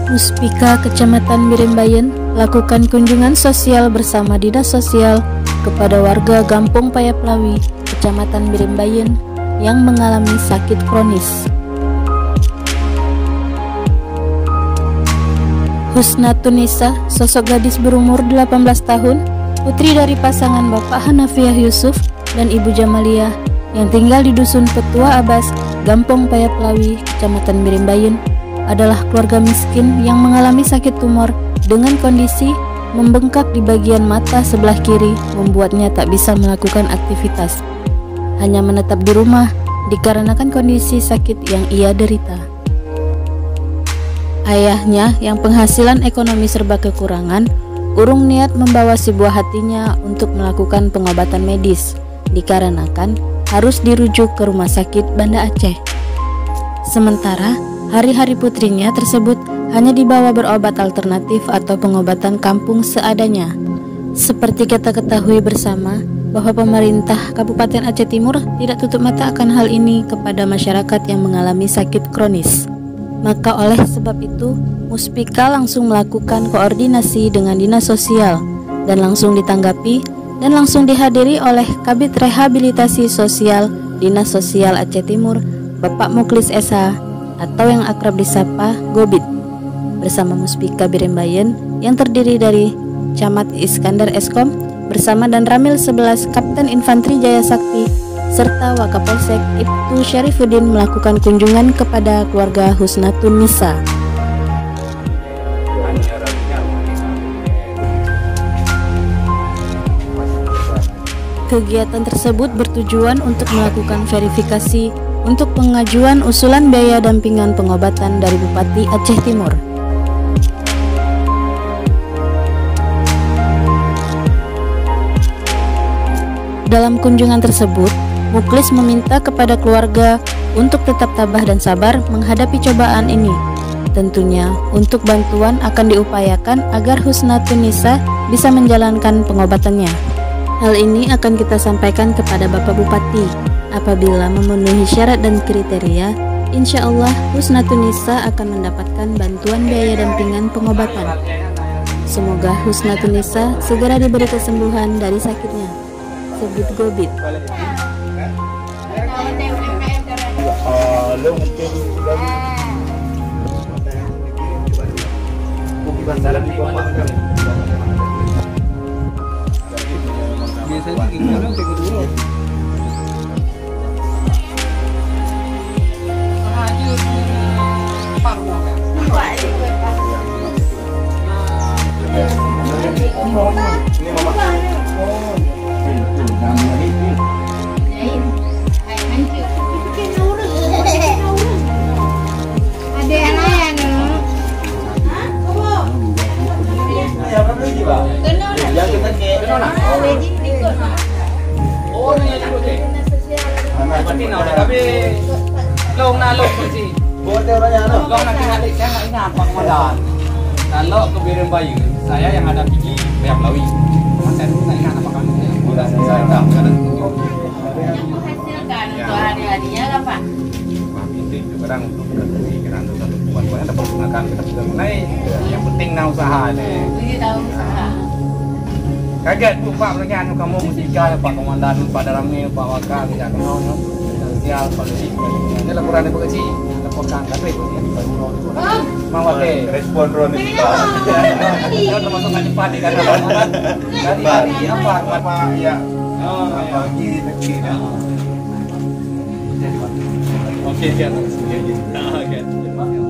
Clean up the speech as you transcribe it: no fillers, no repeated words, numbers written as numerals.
Muspika Kecamatan Birembayan lakukan kunjungan sosial bersama Dinas Sosial kepada warga Gampung Payaplawi, Kecamatan Birembayan yang mengalami sakit kronis. Husnatun Nisa, sosok gadis berumur 18 tahun, putri dari pasangan Bapak Hanafiah Yusuf dan Ibu Jamaliah yang tinggal di Dusun Petua Abbas, Gampung Payaplawi, Kecamatan Birembayan, adalah keluarga miskin yang mengalami sakit tumor dengan kondisi membengkak di bagian mata sebelah kiri, membuatnya tak bisa melakukan aktivitas, hanya menetap di rumah dikarenakan kondisi sakit yang ia derita. Ayahnya yang penghasilan ekonomi serba kekurangan, urung niat membawa si buah hatinya untuk melakukan pengobatan medis, dikarenakan harus dirujuk ke rumah sakit Banda Aceh. Sementara hari-hari putrinya tersebut hanya dibawa berobat alternatif atau pengobatan kampung seadanya. Seperti kita ketahui bersama bahwa pemerintah Kabupaten Aceh Timur tidak tutup mata akan hal ini kepada masyarakat yang mengalami sakit kronis. Maka oleh sebab itu, Muspika langsung melakukan koordinasi dengan Dinas Sosial dan langsung ditanggapi dan langsung dihadiri oleh Kabid Rehabilitasi Sosial Dinas Sosial Aceh Timur, Bapak Muklis SH atau yang akrab disapa Gobit, bersama Muspika Birembayan yang terdiri dari Camat Iskandar Eskom bersama dan Ramil 11 Kapten Infanteri Jaya Sakti serta Wakapolsek Ibtu Syarifuddin melakukan kunjungan kepada keluarga Husnatun Nisa. Kegiatan tersebut bertujuan untuk melakukan verifikasi untuk pengajuan usulan biaya dampingan pengobatan dari Bupati Aceh Timur. Dalam kunjungan tersebut, Muklis meminta kepada keluarga untuk tetap tabah dan sabar menghadapi cobaan ini. Tentunya untuk bantuan akan diupayakan agar Husnatun Nisa bisa menjalankan pengobatannya. Hal ini akan kita sampaikan kepada Bapak Bupati. Apabila memenuhi syarat dan kriteria, insya Allah Husnatun Nisa akan mendapatkan bantuan biaya dampingan pengobatan. Semoga Husnatun Nisa segera diberi kesembuhan dari sakitnya. Sebut Gobit. Kalau ke Birembayan, saya yang ada gigi Payaplawi. Saya tidak ingat apa kamu. Sudah saya tahu karena hasilkan untuk hari-harinya lah Pak. penting sekarang untuk pikiran untuk buat-buatnya dapat gunakan kita sudah mulai. Yang penting nah usaha ini. Tahu usaha. Kaget tuh Pak pertanyaan kamu musika Pak Komandan Pak Daramil Pak Wakil tidak kenal sosial Pak Lucy. Ini laporan dari Bekasi. Laporkan tapi itu yang mau respon Ron itu Pak. Termasuk kan cepat kan dari hari apa ya pagi begini. Oke, siap. Oke.